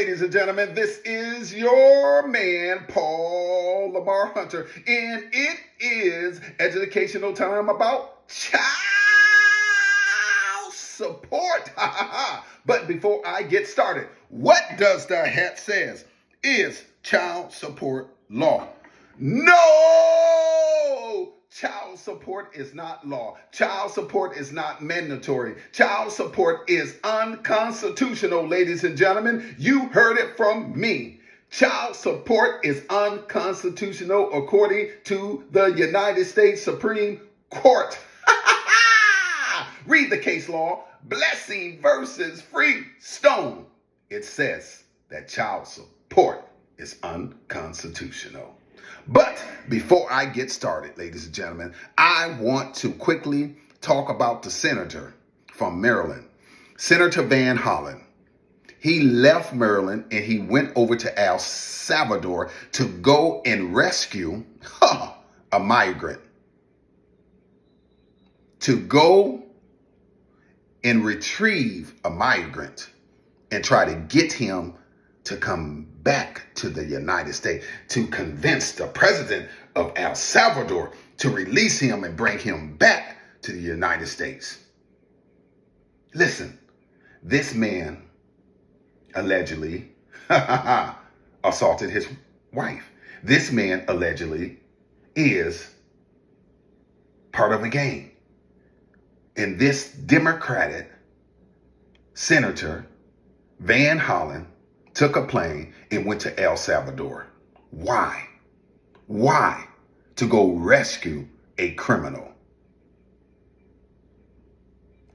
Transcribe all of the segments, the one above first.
ladies and gentlemen, this is your man, Paul Lamar Hunter, and it is educational time about child support. But before I get started, what does the hat says? Is child support law? No! Child support is not law. Child support is not mandatory. Child support is unconstitutional, ladies and gentlemen. You heard it from me. Child support is unconstitutional according to the United States Supreme Court. Read the case law. Blessing versus Freestone. It says that child support is unconstitutional. But before I get started, ladies and gentlemen, I want to quickly talk about the senator from Maryland, Senator Van Hollen. He left Maryland and he went over to El Salvador to go and rescue a migrant. To go and retrieve a migrant and try to get him to come back to the United States, to convince the president of El Salvador to release him and bring him back to the United States. Listen, this man allegedly assaulted his wife. This man allegedly is part of a gang. And this Democratic Senator Van Hollen took a plane and went to El Salvador. Why? Why? To go rescue a criminal.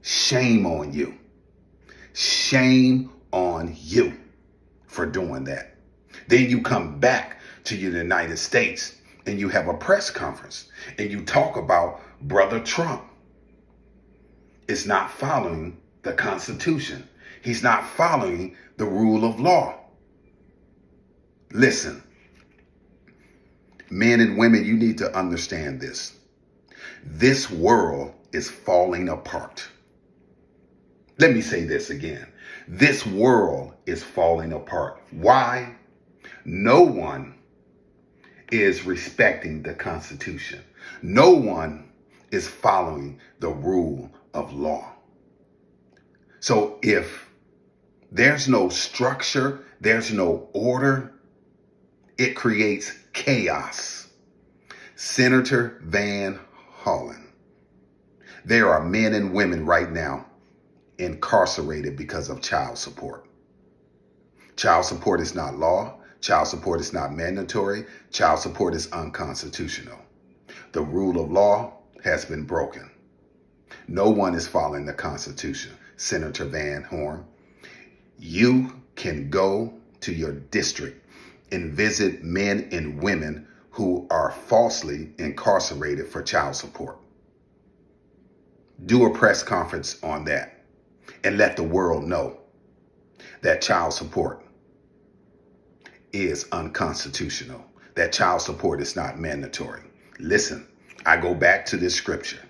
Shame on you. Shame on you for doing that. Then you come back to the United States and you have a press conference and you talk about Brother Trump is not following the Constitution. He's not following the rule of law. Listen, men and women, you need to understand this. This world is falling apart. Let me say this again. This world is falling apart. Why? No one is respecting the Constitution. No one is following the rule of law. So if there's no structure, there's no order, it creates chaos. Senator Van Hollen. There are men and women right now incarcerated because of child support. Child support is not law. Child support is not mandatory. Child support is unconstitutional. The rule of law has been broken. No one is following the Constitution. Senator Van Horn, you can go to your district and visit men and women who are falsely incarcerated for child support. Do a press conference on that and let the world know that child support is unconstitutional, that child support is not mandatory. Listen, I go back to this scripture,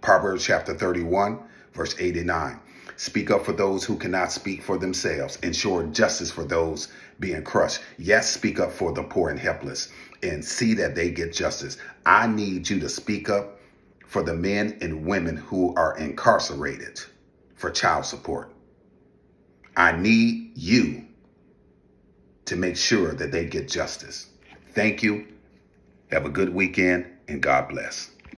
Proverbs chapter 31, verse 89. Speak up for those who cannot speak for themselves. Ensure justice for those being crushed. Yes, speak up for the poor and helpless and see that they get justice. I need you to speak up for the men and women who are incarcerated for child support. I need you to make sure that they get justice. Thank you. Have a good weekend and God bless.